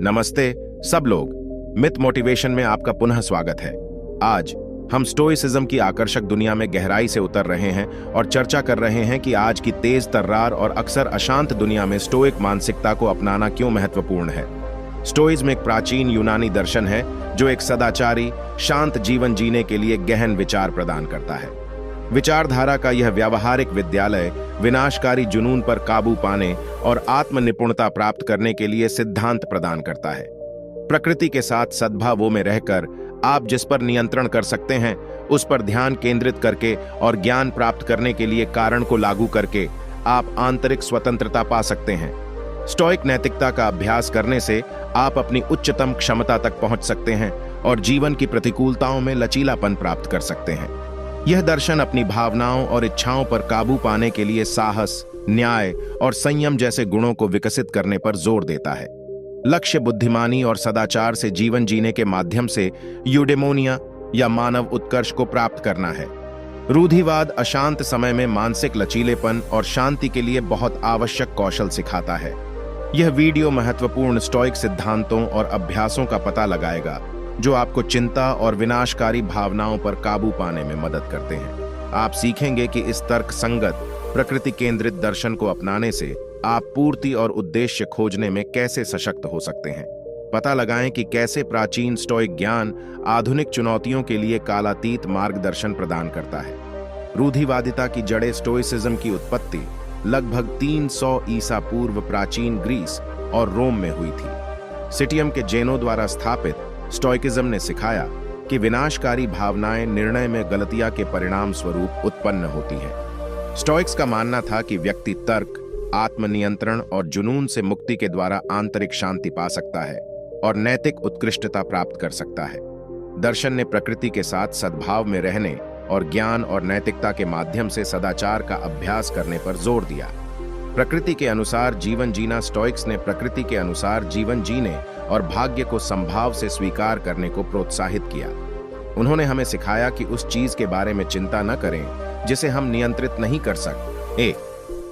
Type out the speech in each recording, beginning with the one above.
नमस्ते सब लोग, मिथ मोटिवेशन में आपका पुनः स्वागत है। आज हम स्टोइसिज्म की आकर्षक दुनिया में गहराई से उतर रहे हैं और चर्चा कर रहे हैं कि आज की तेज तर्रार और अक्सर अशांत दुनिया में स्टोइक मानसिकता को अपनाना क्यों महत्वपूर्ण है। स्टोइज्म एक प्राचीन यूनानी दर्शन है जो एक सदाचारी, शांत जीवन जीने के लिए गहन विचार प्रदान करता है। विचारधारा का यह व्यावहारिक विद्यालय विनाशकारी जुनून पर काबू पाने और आत्मनिपुणता प्राप्त करने के लिए सिद्धांत प्रदान करता है। प्रकृति के साथ सद्भावों में रहकर आप जिस पर नियंत्रण कर सकते हैं, उस पर ध्यान केंद्रित करके और ज्ञान प्राप्त करने के लिए कारण को लागू करके आप आंतरिक स्वतंत्रता पा सकते हैं। स्टोइक नैतिकता का अभ्यास करने से आप अपनी उच्चतम क्षमता तक पहुंच सकते हैं और जीवन की प्रतिकूलताओं में लचीलापन प्राप्त कर सकते हैं। यह दर्शन अपनी भावनाओं और इच्छाओं पर काबू पाने के लिए साहस, न्याय और संयम जैसे गुणों को विकसित करने पर जोर देता है। लक्ष्य बुद्धिमानी और सदाचार से जीवन जीने के माध्यम से यूडेमोनिया या मानव उत्कर्ष को प्राप्त करना है। रूढ़िवाद अशांत समय में मानसिक लचीलेपन और शांति के लिए बहुत आवश्यक कौशल सिखाता है। यह वीडियो महत्वपूर्ण स्टोइक सिद्धांतों और अभ्यासों का पता लगाएगा जो आपको चिंता और विनाशकारी भावनाओं पर काबू पाने में मदद करते हैं। आप सीखेंगे कि इस तर्क संगत, प्रकृति केंद्रित दर्शन को अपनाने से आप पूर्ति और उद्देश्य खोजने में कैसे सशक्त हो सकते हैं। पता लगाएं कि कैसे प्राचीन स्टोइक ज्ञान आधुनिक चुनौतियों के लिए कालातीत मार्गदर्शन प्रदान करता है। रूढ़िवादिता की जड़ें स्टोइसिज्म की उत्पत्ति लगभग 300 ईसा पूर्व प्राचीन ग्रीस और रोम में हुई थी। सिटियम के जेनों द्वारा स्थापित स्टोइकिज्म ने सिखाया कि विनाशकारी भावनाएं निर्णय में गलतियां के परिणाम स्वरूप उत्पन्न होती हैं। स्टोइक्स का मानना था कि व्यक्ति तर्क, आत्मनियंत्रण और जुनून से मुक्ति के द्वारा आंतरिक शांति पा सकता है और नैतिक उत्कृष्टता प्राप्त कर सकता है। दर्शन ने प्रकृति के साथ सद्भाव में रहने और ज्ञान और नैतिकता के माध्यम से सदाचार का अभ्यास करने पर जोर दिया। प्रकृति के अनुसार जीवन जीना स्टोइक्स ने प्रकृति के अनुसार जीवन जीने और भाग्य को संभाव से स्वीकार करने को प्रोत्साहित किया। उन्होंने हमें सिखाया कि उस चीज के बारे में चिंता न करें जिसे हम नियंत्रित नहीं कर सकते।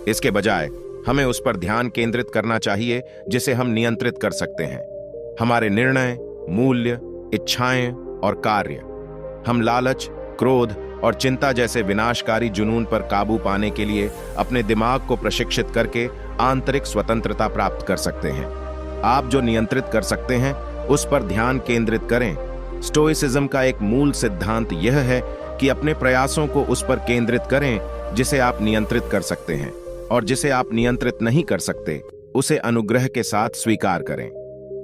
इसके बजाय हमें उस पर ध्यान केंद्रित करना चाहिए जिसे हम नियंत्रित कर सकते हैं। हमारे निर्णय, मूल्य, इच्छाएं और कार्य। हम लालच, क्रोध और चिंता जैसे विनाशकारी जुनून पर काबू पाने के लिए अपने दिमाग को प्रशिक्षित करके आंतरिक स्वतंत्रता प्राप्त कर सकते हैं। आप जो नियंत्रित कर सकते हैं उस पर ध्यान केंद्रित करें। स्टोइसिज्म का एक मूल सिद्धांत यह है कि अपने प्रयासों को उस पर केंद्रित करें जिसे आप नियंत्रित कर सकते हैं, और जिसे आप नियंत्रित नहीं कर सकते उसे अनुग्रह के साथ स्वीकार करें।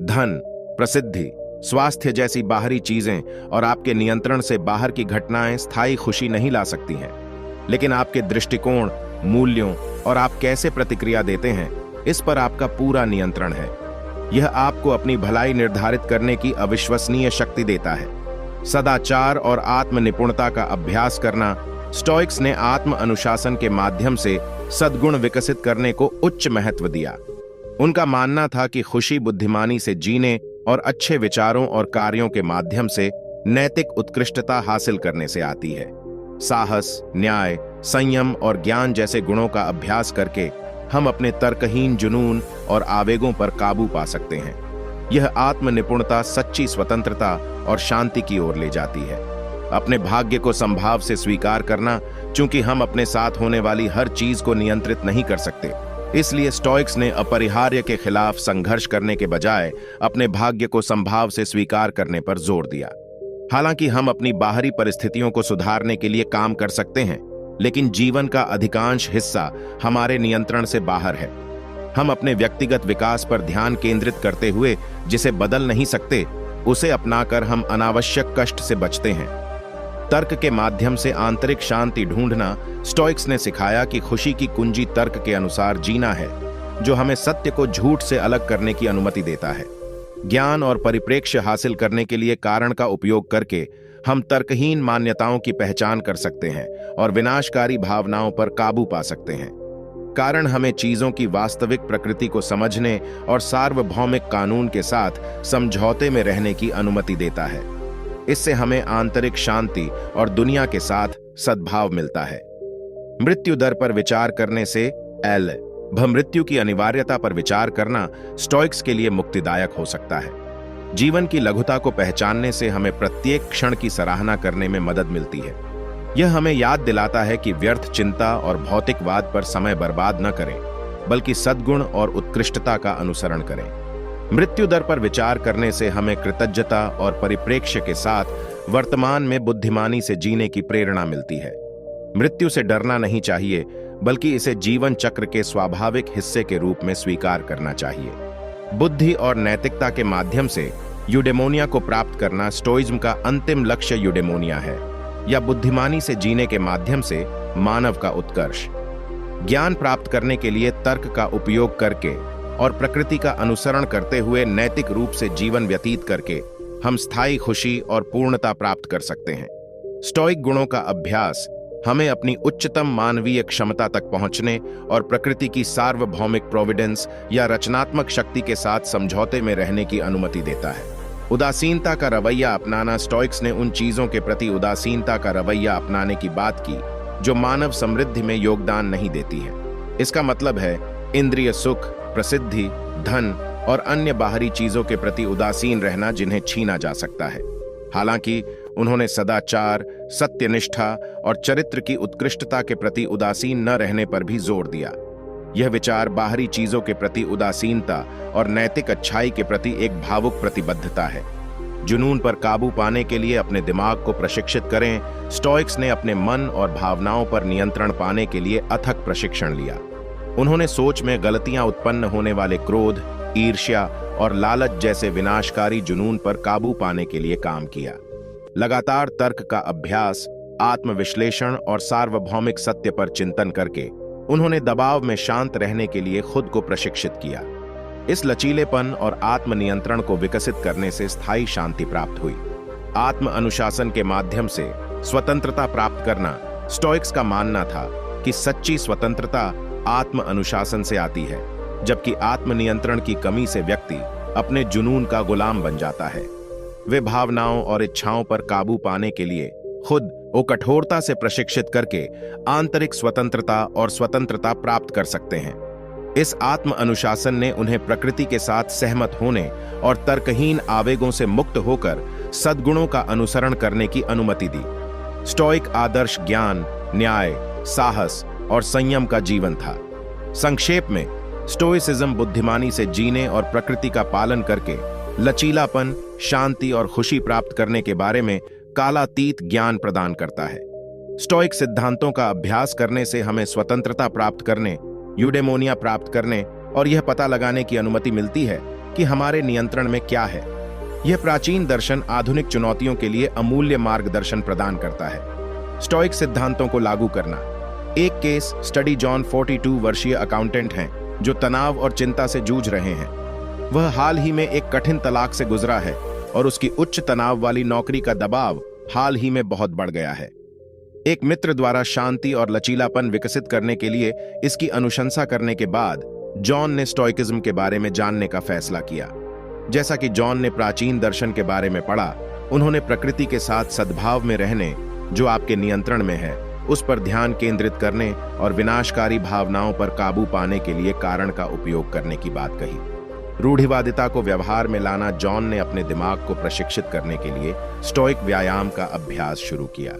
धन, प्रसिद्धि, स्वास्थ्य जैसी बाहरी चीजें और आपके नियंत्रण से बाहर की घटनाएं स्थायी खुशी नहीं ला सकती हैं, लेकिन आपके दृष्टिकोण, मूल्यों और आप कैसे प्रतिक्रिया देते हैं, इस पर आपका पूरा नियंत्रण है। यह आपको अपनी भलाई निर्धारित करने की अविश्वसनीय शक्ति देता है। सदाचार और आत्मनिपुणता का अभ्यास करना। स्टोइक्स ने आत्म अनुशासन के माध्यम से सद्गुण विकसित करने को उच्च महत्व दिया। उनका मानना था कि खुशी बुद्धिमानी से जीने और अच्छे विचारों और कार्यों के माध्यम से नैतिक उत्कृष्टता हासिल करने से आती है। साहस, न्याय, संयम और ज्ञान जैसे गुणों का अभ्यास करके हम अपने तर्कहीन जुनून और आवेगों पर काबू पा सकते हैं। यह आत्मनिपुणता सच्ची स्वतंत्रता और शांति की ओर ले जाती है। अपने भाग्य को संभाव से स्वीकार करना। चूंकि हम अपने साथ होने वाली हर चीज को नियंत्रित नहीं कर सकते, इसलिए स्टोइक्स ने अपरिहार्य के खिलाफ संघर्ष करने के बजाय अपने भाग्य को संभाव से स्वीकार करने पर जोर दिया। हालांकि हम अपनी बाहरी परिस्थितियों को सुधारने के लिए काम कर सकते हैं, लेकिन जीवन का अधिकांश हिस्सा हमारे नियंत्रण से बाहर है। हम अपने व्यक्तिगत विकास पर ध्यान केंद्रित करते हुए जिसे बदल नहीं सकते, उसे अपनाकर हम अनावश्यक कष्ट से बचते हैं। तर्क के माध्यम से आंतरिक शांति ढूंढना। स्टोइक्स ने सिखाया कि खुशी की कुंजी तर्क के अनुसार जीना है, जो हमें सत्य को झूठ से अलग करने की अनुमति देता है। ज्ञान और परिप्रेक्ष्य हासिल करने के लिए कारण का उपयोग करके हम तर्कहीन मान्यताओं की पहचान कर सकते हैं और विनाशकारी भावनाओं पर काबू पा सकते हैं। कारण हमें चीजों की वास्तविक प्रकृति को समझने और सार्वभौमिक कानून के साथ समझौते में रहने की अनुमति देता है। इससे हमें आंतरिक शांति और दुनिया के साथ सद्भाव मिलता है। मृत्यु दर पर विचार करने से वह मृत्यु की अनिवार्यता पर विचार करना स्टोइक्स के लिए मुक्तिदायक हो सकता है। जीवन की लघुता को पहचानने से हमें प्रत्येक क्षण की सराहना करने में मदद मिलती है। यह हमें याद दिलाता है कि व्यर्थ चिंता और भौतिकवाद पर समय बर्बाद न करें, बल्कि सद्गुण और उत्कृष्टता का अनुसरण करें। मृत्यु दर पर विचार करने से हमें कृतज्ञता और परिप्रेक्ष्य के साथ वर्तमान में बुद्धिमानी से जीने की प्रेरणा मिलती है। मृत्यु से डरना नहीं चाहिए, बल्कि इसे जीवन चक्र के स्वाभाविक हिस्से के रूप में स्वीकार करना चाहिए। बुद्धि और नैतिकता के माध्यम से यूडेमोनिया को प्राप्त करना स्टोइज्म का अंतिम लक्ष्य यूडेमोनिया है, या बुद्धिमानी से जीने के माध्यम से मानव का उत्कर्ष। ज्ञान प्राप्त करने के लिए तर्क का उपयोग करके और प्रकृति का अनुसरण करते हुए नैतिक रूप से जीवन व्यतीत करके हम स्थायी खुशी और पूर्णता प्राप्त कर सकते हैं। स्टोइक गुणों का अभ्यास हमें अपनी उच्चतम मानवीय क्षमता तक पहुंचने और प्रकृति की सार्वभौमिक प्रोविडेंस या रचनात्मक शक्ति के साथ समझौते में रहने की अनुमति देता है। उदासीनता का रवैया अपनाना। स्टोइक्स ने उन चीजों के प्रति उदासीनता का रवैया अपनाने की बात की जो मानव समृद्धि में योगदान नहीं देती है। इसका मतलब है इंद्रिय सुख, प्रसिद्धि, धन और अन्य बाहरी चीजों के प्रति उदासीन रहना जिन्हें छीना जा सकता है। हालांकि उन्होंने सदाचार, सत्यनिष्ठा और चरित्र की उत्कृष्टता के प्रति उदासीन न रहने पर भी जोर दिया। यह विचार बाहरी चीजों के प्रति उदासीनता और नैतिक अच्छाई के प्रति एक भावुक प्रतिबद्धता है। जुनून पर काबू पाने के लिए अपने दिमाग को प्रशिक्षित करें। स्टोइक्स ने अपने मन और भावनाओं पर नियंत्रण पाने के लिए अथक प्रशिक्षण लिया। उन्होंने सोच में गलतियां उत्पन्न होने वाले क्रोध, ईर्ष्या और लालच जैसे विनाशकारी जुनून पर काबू पाने के लिए काम किया। लगातार तर्क का अभ्यास, आत्मविश्लेषण और सार्वभौमिक सत्य पर चिंतन करके उन्होंने दबाव में शांत रहने के लिए खुद को प्रशिक्षित किया। इस लचीलेपन और आत्मनियंत्रण को विकसित करने से स्थायी शांति प्राप्त हुई। आत्म अनुशासन के माध्यम से स्वतंत्रता प्राप्त करना। स्टोइक्स का मानना था कि सच्ची स्वतंत्रता आत्म अनुशासन से आती है, जबकि आत्मनियंत्रण की कमी से व्यक्ति अपने जुनून का गुलाम बन जाता है। वे भावनाओं और इच्छाओं पर काबू पाने के लिए खुद को कठोरता से प्रशिक्षित करके आंतरिक स्वतंत्रता और स्वतंत्रता प्राप्त कर सकते हैं। इस आत्म अनुशासन ने उन्हें प्रकृति के साथ सहमत होने और तर्कहीन आवेगों से मुक्त होकर सद्गुणों का अनुसरण करने की अनुमति दी। स्टोइक आदर्श ज्ञान, न्याय, साहस और संयम का जीवन था। संक्षेप में, स्टोइसिज्म बुद्धिमानी से जीने और प्रकृति का पालन करके लचीलापन, शांति और खुशी प्राप्त करने के बारे में कालातीत ज्ञान प्रदान करता है। स्टोइक सिद्धांतों का अभ्यास करने से हमें स्वतंत्रता प्राप्त करने, यूडेमोनिया प्राप्त करने और यह पता लगाने की अनुमति मिलती है कि हमारे नियंत्रण में क्या है। यह प्राचीन दर्शन आधुनिक चुनौतियों के लिए अमूल्य मार्गदर्शन प्रदान करता है। स्टोइक सिद्धांतों को लागू करना। एक केस स्टडी जॉन 42 वर्षीय अकाउंटेंट हैं जो तनाव और चिंता से जूझ रहे हैं। वह हाल ही में एक कठिन तलाक से गुजरा है और उसकी उच्च तनाव वाली नौकरी का दबाव हाल ही में बहुत बढ़ गया है। एक मित्र द्वारा शांति और लचीलापन विकसित करने के लिए इसकी अनुशंसा करने के बाद जॉन ने स्टोइकिज्म के बारे में जानने का फैसला किया। जैसा कि जॉन ने प्राचीन दर्शन के बारे में पढ़ा, उन्होंने प्रकृति के साथ सद्भाव में रहने, जो आपके नियंत्रण में है, उस पर ध्यान केंद्रित करने और विनाशकारी भावनाओं पर काबू पाने के लिए कारण का उपयोग करने की बात कही। रूढ़िवादिता को व्यवहार में लाना। जॉन ने अपने दिमाग को प्रशिक्षित करने के लिए स्टोइक व्यायाम का अभ्यास शुरू किया।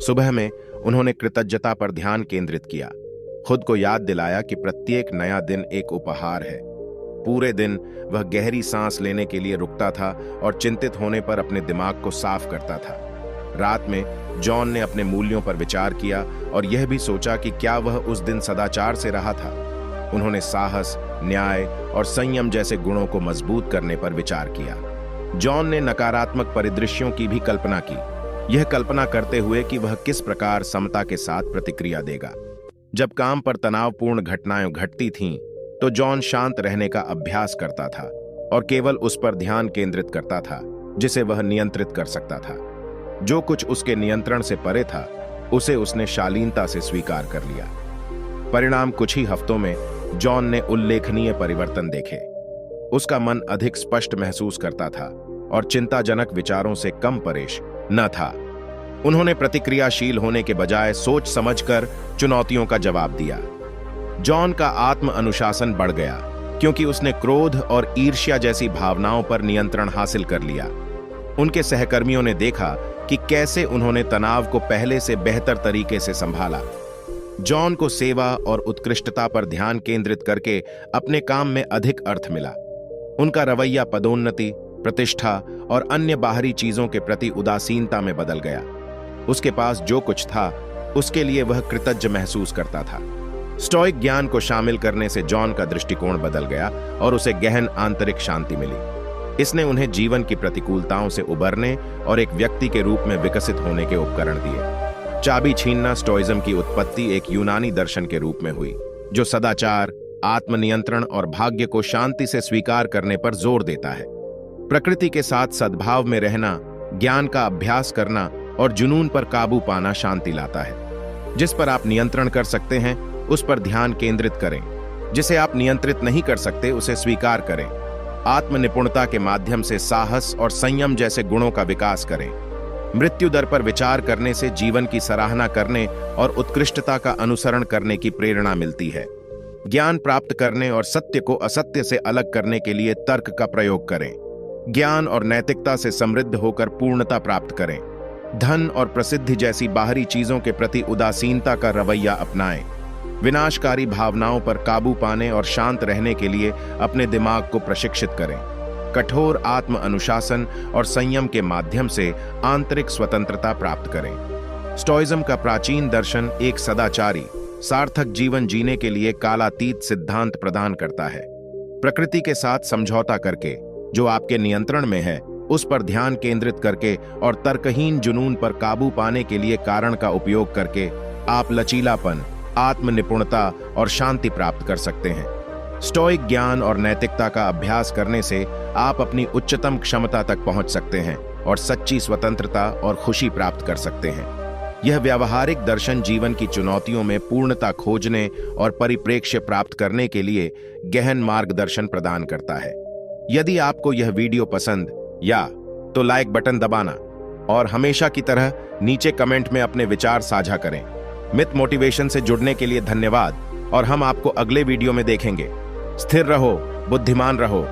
सुबह में उन्होंने कृतज्ञता पर ध्यान केंद्रित किया, खुद को याद दिलाया कि प्रत्येक नया दिन एक उपहार है। पूरे दिन वह गहरी सांस लेने के लिए रुकता था और चिंतित होने पर अपने दिमाग को साफ करता था। रात में जॉन ने अपने मूल्यों पर विचार किया और यह भी सोचा कि क्या वह उस दिन सदाचार से रहा था। उन्होंने साहस, न्याय और संयम जैसे गुणों को मजबूत करने पर विचार किया। जॉन ने नकारात्मक परिदृश्यों की भी कल्पना की, यह कल्पना करते हुए कि वह किस प्रकार समता के साथ प्रतिक्रिया देगा। जब काम पर तनावपूर्ण घटनाएं घटती थीं, तो जॉन शांत रहने का अभ्यास करता था और केवल उस पर ध्यान केंद्रित करता था जिसे वह नियंत्रित कर सकता था। जो कुछ उसके नियंत्रण से परे था, उसे उसने शालीनता से स्वीकार कर लिया। परिणाम कुछ ही हफ्तों में जॉन ने उल्लेखनीय परिवर्तन देखे। उसका मन अधिक स्पष्ट महसूस करता था और चिंताजनक विचारों से कम परेश न था। उन्होंने प्रतिक्रियाशील होने के बजाय सोच समझकर चुनौतियों का जवाब दिया। जॉन का आत्म अनुशासन बढ़ गया क्योंकि उसने क्रोध और ईर्ष्या जैसी भावनाओं पर नियंत्रण हासिल कर लिया। उनके सहकर्मियों ने देखा कि कैसे उन्होंने तनाव को पहले से बेहतर तरीके से संभाला। जॉन को सेवा और उत्कृष्टता पर ध्यान केंद्रित करके अपने काम में अधिक अर्थ मिला। उनका रवैया पदोन्नति, प्रतिष्ठा और अन्य बाहरी चीजों के प्रति उदासीनता में बदल गया। उसके पास जो कुछ था उसके लिए वह कृतज्ञ महसूस करता था। स्टोइक ज्ञान को शामिल करने से जॉन का दृष्टिकोण बदल गया और उसे गहन आंतरिक शांति मिली। इसने उन्हें जीवन की प्रतिकूलताओं से उबरने और एक व्यक्ति के रूप में विकसित होने के उपकरण दिए। चाबी छीनना स्टोइज्म की उत्पत्ति एक यूनानी दर्शन के रूप में हुई, जो सदाचार, आत्मनियंत्रण और भाग्य को शांति से स्वीकार करने पर जोर देता है। प्रकृति के साथ सद्भाव में रहना, ज्ञान का अभ्यास करना और जुनून पर काबू पाना शांति लाता है। जिस पर आप नियंत्रण कर सकते हैं उस पर ध्यान केंद्रित करें। जिसे आप नियंत्रित नहीं कर सकते उसे स्वीकार करें। आत्मनिपुणता के माध्यम से साहस और संयम जैसे गुणों का विकास करें। मृत्यु दर पर विचार करने से जीवन की सराहना करने और उत्कृष्टता का अनुसरण करने की प्रेरणा मिलती है। ज्ञान प्राप्त करने और सत्य को असत्य से अलग करने के लिए तर्क का प्रयोग करें। ज्ञान और नैतिकता से समृद्ध होकर पूर्णता प्राप्त करें। धन और प्रसिद्धि जैसी बाहरी चीजों के प्रति उदासीनता का रवैया अपनाएं। विनाशकारी भावनाओं पर काबू पाने और शांत रहने के लिए अपने दिमाग को प्रशिक्षित करें। कठोर आत्म अनुशासन और संयम के माध्यम से आंतरिक स्वतंत्रता प्राप्त करें। स्टोइज्म का प्राचीन दर्शन एक सदाचारी, सार्थक जीवन जीने के लिए कालातीत सिद्धांत प्रदान करता है। प्रकृति के साथ समझौता करके, जो आपके नियंत्रण में है, उस पर ध्यान केंद्रित करके और तर्कहीन जुनून पर काबू पाने के लिए कारण का उपयोग करके आप लचीलापन, आत्मनिपुणता और शांति प्राप्त कर सकते हैं। स्टोइक ज्ञान और नैतिकता का अभ्यास करने से आप अपनी उच्चतम क्षमता तक पहुंच सकते हैं और सच्ची स्वतंत्रता और खुशी प्राप्त कर सकते हैं। यह व्यावहारिक दर्शन जीवन की चुनौतियों में पूर्णता खोजने और परिप्रेक्ष्य प्राप्त करने के लिए गहन मार्गदर्शन प्रदान करता है। यदि आपको यह वीडियो पसंद या तो लाइक बटन दबाना और हमेशा की तरह नीचे कमेंट में अपने विचार साझा करें। मिथ मोटिवेशन से जुड़ने के लिए धन्यवाद और हम आपको अगले वीडियो में देखेंगे। स्थिर रहो, बुद्धिमान रहो